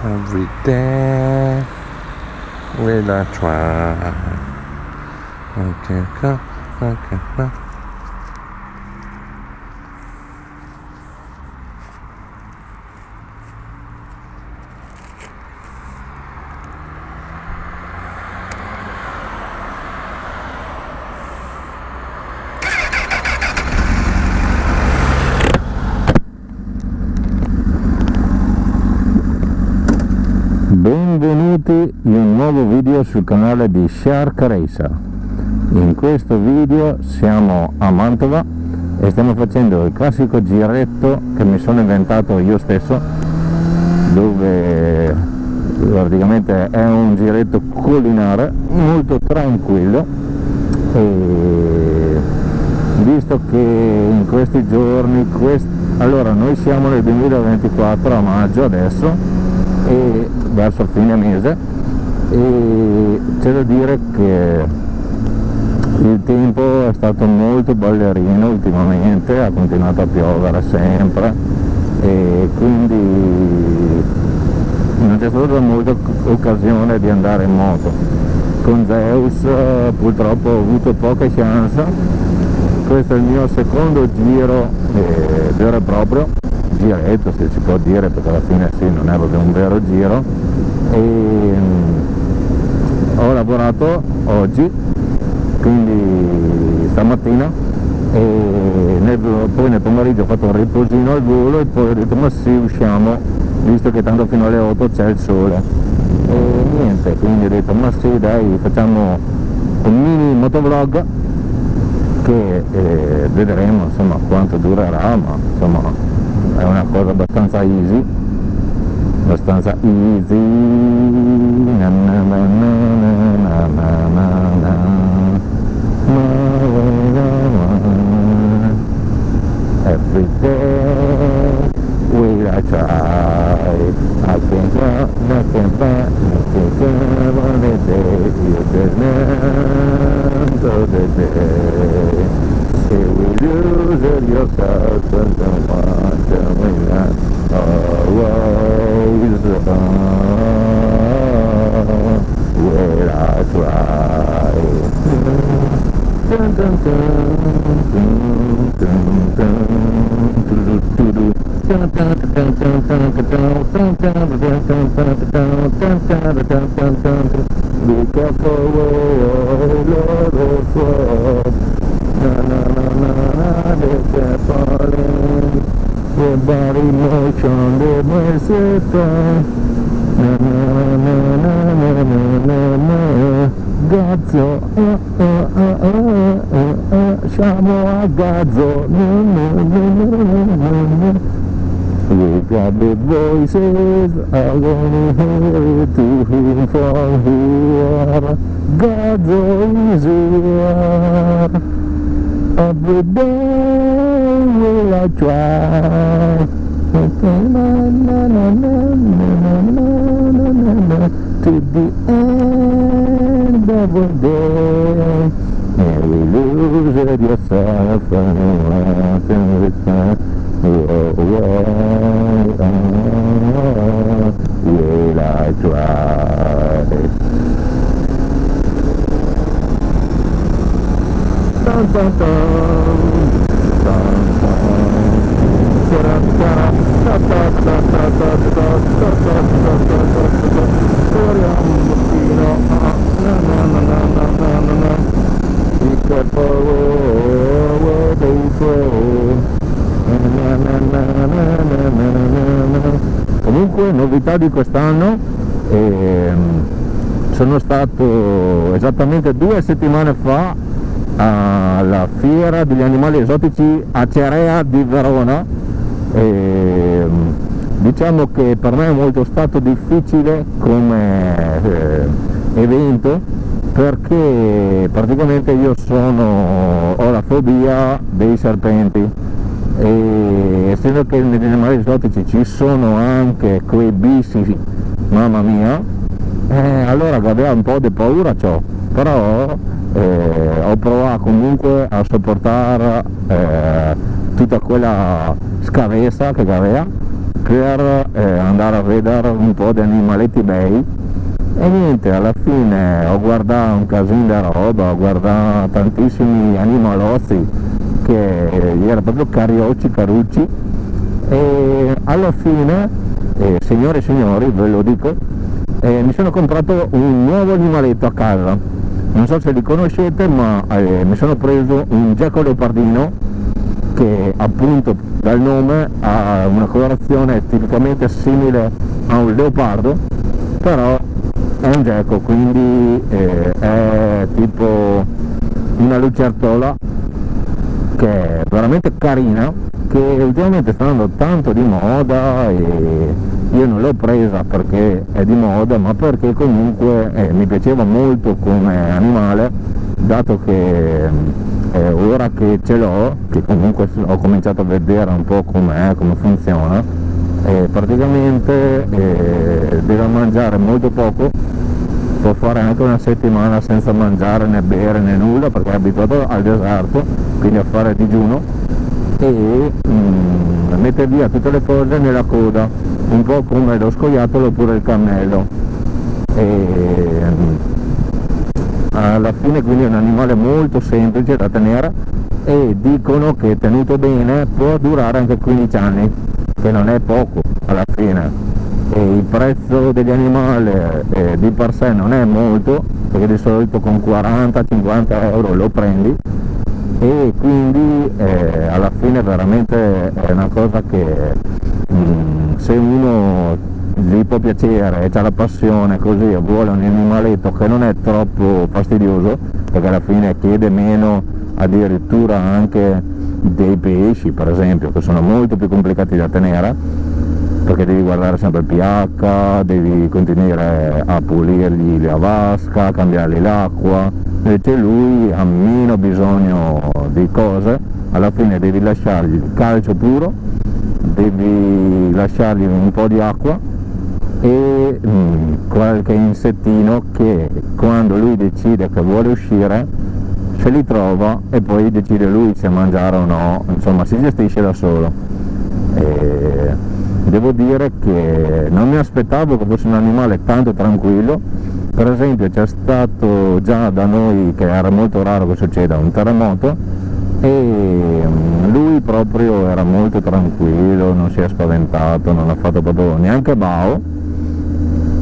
Every day will I try. Okay. Benvenuti in un nuovo video sul canale di Shark Racer. In questo video siamo a Mantova e stiamo facendo il classico giretto che mi sono inventato io stesso, dove praticamente è un giretto collinare molto tranquillo, e visto che in questi giorni allora noi siamo nel 2024 a maggio adesso, e verso fine mese, e c'è da dire che il tempo è stato molto ballerino ultimamente, ha continuato a piovere sempre e quindi non c'è stata molta occasione di andare in moto. Con Zeus purtroppo ho avuto poca chance. Questo è il mio secondo giro vero e proprio giretto, se si può dire, perché alla fine sì, non è proprio un vero giro, e ho lavorato oggi, quindi stamattina, e poi nel pomeriggio ho fatto un riposino al volo e poi ho detto ma sì, usciamo, visto che tanto fino alle 8 c'è il sole, e niente, quindi ho detto ma sì dai, facciamo un mini motovlog che vedremo insomma quanto durerà, ma insomma è una cosa abbastanza easy, na, na, na, na, na, na, na, every day will I try, I can't go, nothing back, nothing good on the day, you just never the day. If we lose it yourself and don't want to win that always will I try. Dun, dun, dun, dun, dun, dun, dun. Be careful where you're from. Na na na na na, they kept falling. Your body motion, they must na na na na na na na. Gazzo, siamo a Gazzo. We got the voices, I wanna hear it to him from here. Gazzo is here. Every day will I try to the end of the day, and we lose it yourself and you return. Will I try? Dun, dun, dun. Comunque, novità di quest'anno, sono stato esattamente 2 settimane fa alla fiera degli animali esotici Acerea di Verona, e diciamo che per me è molto stato difficile come evento, perché praticamente io ho la fobia dei serpenti, e essendo che negli animali esotici ci sono anche quei bissi, mamma mia, allora aveva un po' di paura ciò, però ho provato comunque a sopportare tutta quella scavezza che aveva, per andare a vedere un po' di animaletti bei. E niente, alla fine ho guardato un casino di roba, ho guardato tantissimi animalozzi che erano proprio cariocci, carucci, e alla fine, signore e signori, ve lo dico, mi sono comprato un nuovo animaletto a casa. Non so se li conoscete, ma mi sono preso un geco leopardino che appunto dal nome ha una colorazione tipicamente simile a un leopardo, però è un geco, quindi è tipo una lucertola che è veramente carina, che ultimamente sta andando tanto di moda, e io non l'ho presa perché è di moda, ma perché comunque mi piaceva molto come animale, dato che ora che ce l'ho, che comunque ho cominciato a vedere un po' com'è, come funziona, praticamente deve mangiare molto poco, può fare anche una settimana senza mangiare né bere né nulla perché è abituato al deserto, quindi a fare digiuno, e mette via tutte le cose nella coda, un po' come lo scoiattolo oppure il cammello, e alla fine quindi è un animale molto semplice da tenere, e dicono che tenuto bene può durare anche 15 anni, che non è poco alla fine. E il prezzo degli animali di per sé non è molto, perché di solito con 40-50 euro lo prendi, e quindi alla fine veramente è una cosa che se uno gli può piacere e ha la passione così, e vuole un animaletto che non è troppo fastidioso, perché alla fine chiede meno addirittura anche dei pesci per esempio, che sono molto più complicati da tenere, perché devi guardare sempre il pH, devi continuare a pulirgli la vasca, cambiargli l'acqua. Invece lui ha meno bisogno di cose, alla fine devi lasciargli il calcio puro, devi lasciargli un po' di acqua e qualche insettino che quando lui decide che vuole uscire se li trova, e poi decide lui se mangiare o no, insomma si gestisce da solo. Devo dire che non mi aspettavo che fosse un animale tanto tranquillo. Per esempio c'è stato già da noi, che era molto raro che succeda, un terremoto, e lui proprio era molto tranquillo, non si è spaventato, non ha fatto proprio neanche bao,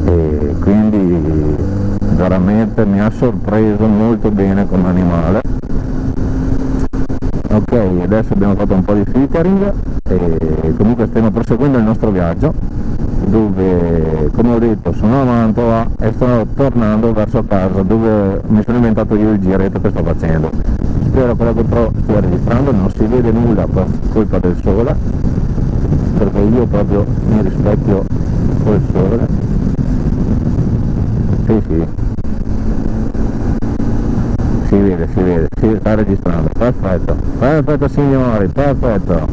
e quindi veramente mi ha sorpreso molto bene come animale. Ok, adesso abbiamo fatto un po' di filtering e comunque stiamo proseguendo il nostro viaggio, dove, come ho detto, sono a Mantova e sto tornando verso casa, dove mi sono inventato io il giretto che sto facendo. Spero che la GoPro stia registrando, non si vede nulla per colpa del sole, perché io proprio mi rispecchio col sole. Sì, si vede, si sta registrando, perfetto signori, perfetto.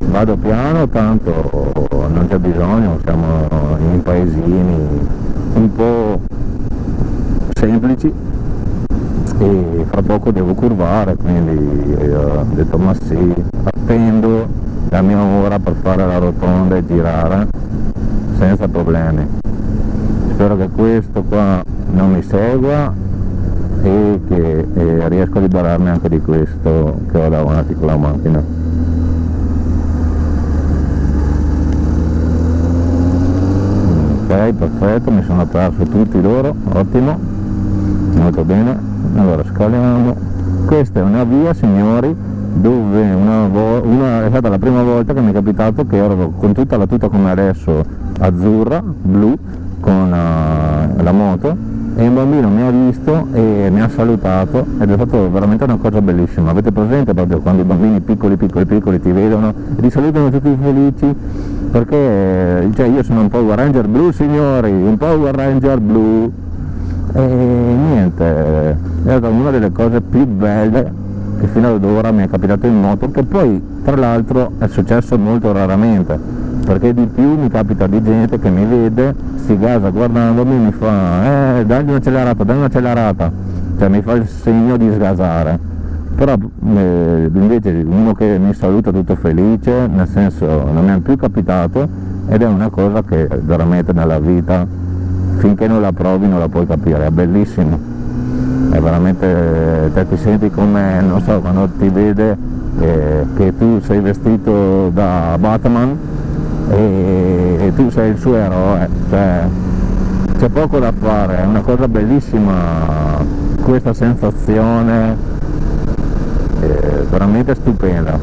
Vado piano, tanto non c'è bisogno, siamo in paesini un po' semplici e fra poco devo curvare, quindi ho detto ma sì, attendo la mia ora per fare la rotonda e girare senza problemi. Spero che questo qua non mi segua e che riesco a liberarmi anche di questo che ho davanti con la macchina. Ok, perfetto, mi sono perso tutti loro, ottimo, molto bene. Allora scaliamo. Questa è una via, signori, dove è stata la prima volta che mi è capitato che ero con tutta la tuta come adesso azzurra, blu, con la moto, e un bambino mi ha visto e mi ha salutato, ed è stato veramente una cosa bellissima. Avete presente proprio quando i bambini piccoli ti vedono e ti salutano tutti felici, perché cioè, io sono un Power Ranger blu, signori, un Power Ranger blu, e niente, è stata una delle cose più belle che fino ad ora mi è capitato in moto, che poi tra l'altro è successo molto raramente, perché di più mi capita di gente che mi vede, si gasa guardandomi, mi fa dagli un'accelerata, cioè mi fa il segno di sgasare, però invece uno che mi saluta tutto felice, nel senso non mi è più capitato, ed è una cosa che veramente nella vita finché non la provi non la puoi capire, è bellissimo, è veramente, te ti senti come, non so, quando ti vede che tu sei vestito da Batman e tu sei il suo eroe, cioè c'è poco da fare, è una cosa bellissima questa sensazione, veramente stupenda,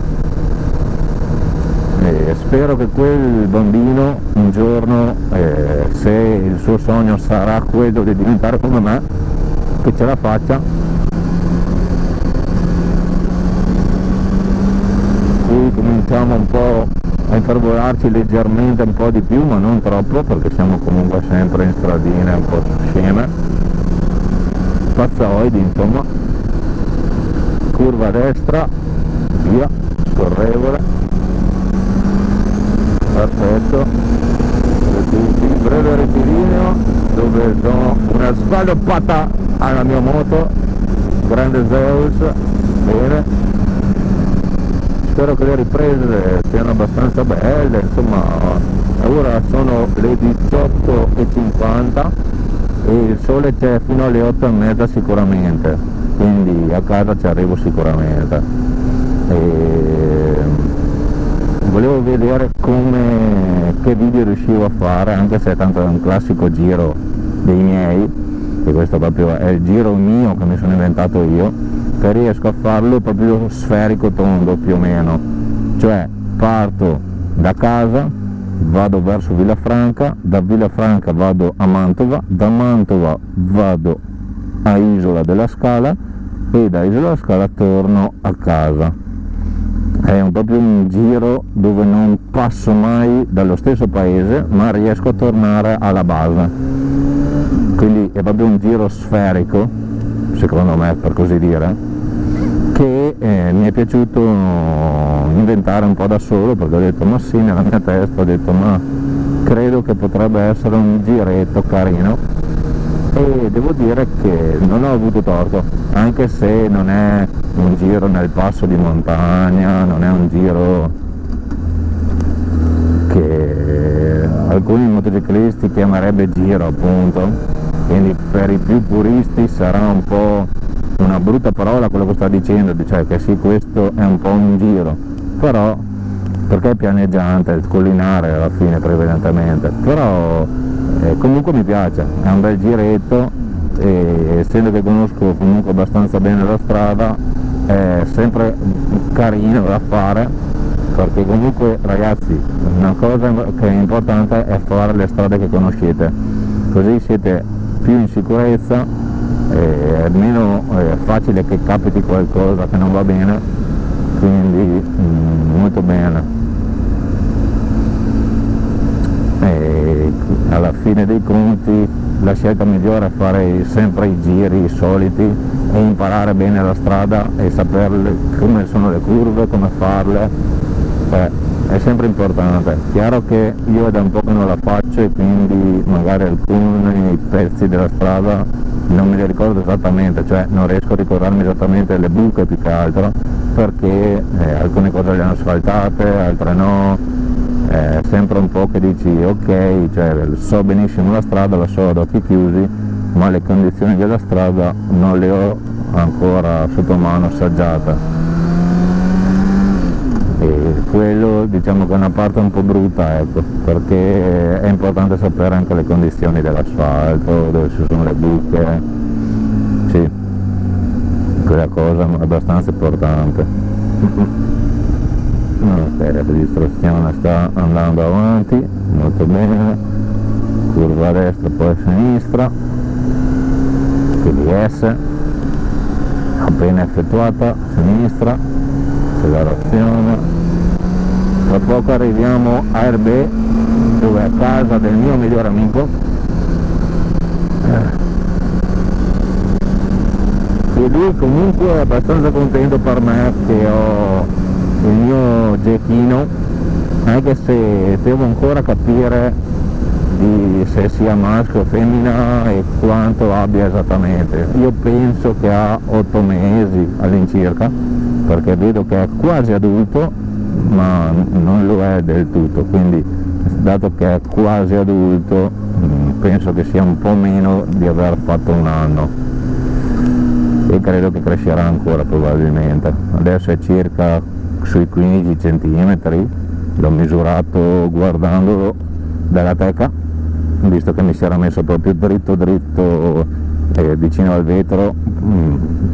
e spero che quel bambino un giorno, se il suo sogno sarà quello di diventare come me, che ce la faccia. Qui cominciamo un po' a infervorarci leggermente, un po' di più, ma non troppo, perché siamo comunque sempre in stradine un po' sceme, spazzaoidi insomma. Curva a destra, via, scorrevole, perfetto, breve rettilineo dove do una sbaloppata alla mia moto, grande Zeus, bene. Spero che le riprese siano abbastanza belle, insomma ora sono le 18:50 e il sole c'è fino alle 8:30 sicuramente, quindi a casa ci arrivo sicuramente. Volevo vedere che video riuscivo a fare, anche se tanto è un classico giro dei miei, e questo proprio è il giro mio che mi sono inventato io, che riesco a farlo proprio sferico tondo più o meno, cioè parto da casa, vado verso Villafranca, da Villafranca vado a Mantova, da Mantova vado a Isola della Scala e da Isola della Scala torno a casa. È proprio un giro dove non passo mai dallo stesso paese, ma riesco a tornare alla base, quindi è proprio un giro sferico, secondo me, per così dire, che mi è piaciuto inventare un po' da solo, perché ho detto ma sì, nella mia testa ho detto ma credo che potrebbe essere un giretto carino, e devo dire che non ho avuto torto, anche se non è un giro nel passo di montagna, non è un giro che alcuni motociclisti chiamerebbe giro appunto, quindi per i più puristi sarà un po' una brutta parola quello che sto dicendo, cioè che sì, questo è un po' un giro, però perché è pianeggiante, il collinare alla fine prevalentemente, però comunque mi piace, è un bel giretto, e essendo che conosco comunque abbastanza bene la strada è sempre carino da fare, perché comunque ragazzi una cosa che è importante è fare le strade che conoscete, così siete più in sicurezza, è meno facile che capiti qualcosa che non va bene, quindi molto bene. E alla fine dei conti la scelta migliore è fare sempre i giri soliti e imparare bene la strada e sapere come sono le curve, come farle, è sempre importante. Chiaro che io è da un po' che non la faccio e quindi magari alcuni pezzi della strada non me li ricordo esattamente, cioè non riesco a ricordarmi esattamente le buche più che altro, perché alcune cose le hanno asfaltate, altre no. Sempre un po' che dici ok, cioè so benissimo la strada, la so ad occhi chiusi, ma le condizioni della strada non le ho ancora sotto mano assaggiate, e quello diciamo che è una parte un po' brutta, ecco, perché è importante sapere anche le condizioni dell'asfalto, dove ci sono le buche, sì, quella cosa è abbastanza importante. Ok, la registrazione sta andando avanti, molto bene, curva a destra poi a sinistra, PDS, appena effettuata, sinistra, accelerazione, tra poco arriviamo a Herbe, dove è casa del mio migliore amico, e lui comunque è abbastanza contento per me che ho il mio gecchino, anche se devo ancora capire se sia maschio o femmina e quanto abbia esattamente. Io penso che ha 8 mesi all'incirca, perché vedo che è quasi adulto ma non lo è del tutto, quindi dato che è quasi adulto penso che sia un po' meno di aver fatto un anno e credo che crescerà ancora probabilmente. Adesso è circa sui 15 cm, l'ho misurato guardandolo dalla teca, visto che mi si era messo proprio dritto vicino al vetro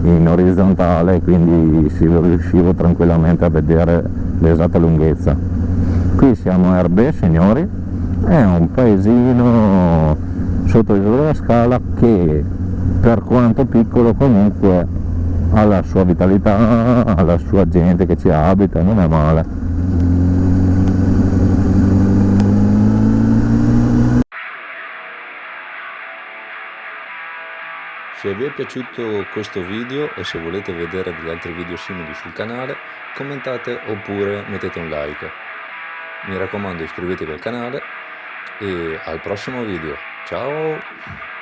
in orizzontale, quindi riuscivo tranquillamente a vedere l'esatta lunghezza. Qui siamo a Erbè, signori, è un paesino sotto l'isola della Scala che, per quanto piccolo, comunque ha la sua vitalità, ha la sua gente che ci abita, non è male. Se vi è piaciuto questo video e se volete vedere degli altri video simili sul canale, commentate oppure mettete un like. Mi raccomando, iscrivetevi al canale e al prossimo video. Ciao!